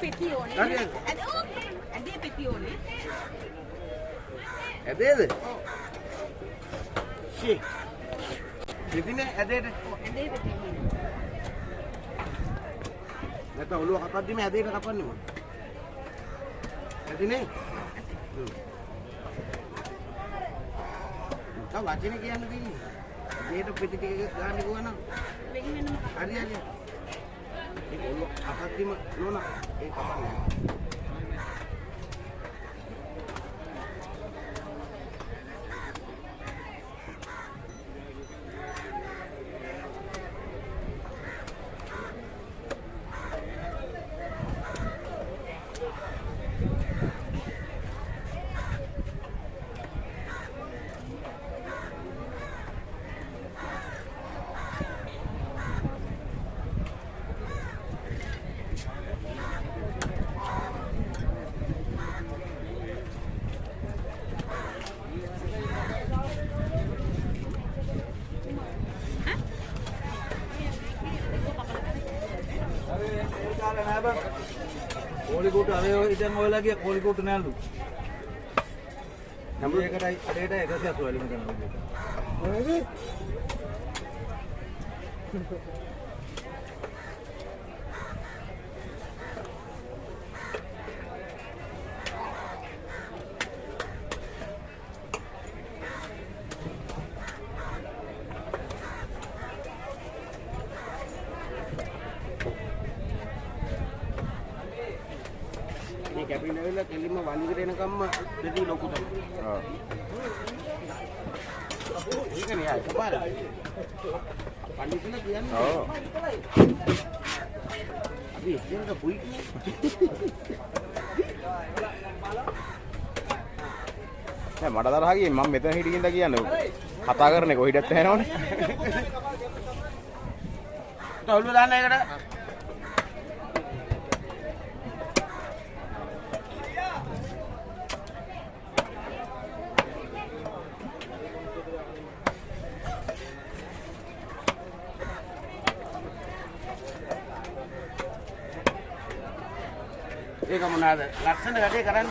පෙති ඕනේ. ඇදේ පෙති ඕනේ. ඇදේද? ෂී. පෙතිනේ ඇදේට. ඇදේ පෙති ඕනේ. නැත්නම් ඔළුව කපද්දිම ඇදේට කපන්නේ මොකද? ඇදෙන්නේ? තව වචනේ කියන්න දෙන්නේ. ඇදේට පෙති ටික ගන්න ගුවනම් හරි හරි. ඒක ඔළුව කපද්දිම නෝනා ඒ කපන්නේ. Kolikut ada ikan oil lagi, kolikut nalu. Namun ada ekasnya soal ini kan. මේ කැපිනවිල කෙලින්ම වලිගට එනකම්ම දෙටි ලොකු තමයි. ඔව්. ඒකනේ ආයි පාර. පඬිතුලා කියන්නේ. ඔව්. අපි එක්කෙනෙක් පුයි නේ. නෑ මට තරහ ගියේ මම මෙතන හිටින්න කියන්නේ කතා කරන්නේ කොහෙටත් ඇහෙනවනේ. ඔළුව දාන්න ඒකට. ඒක මොනවාද? ලස්සන වැඩේ කරන්නේ.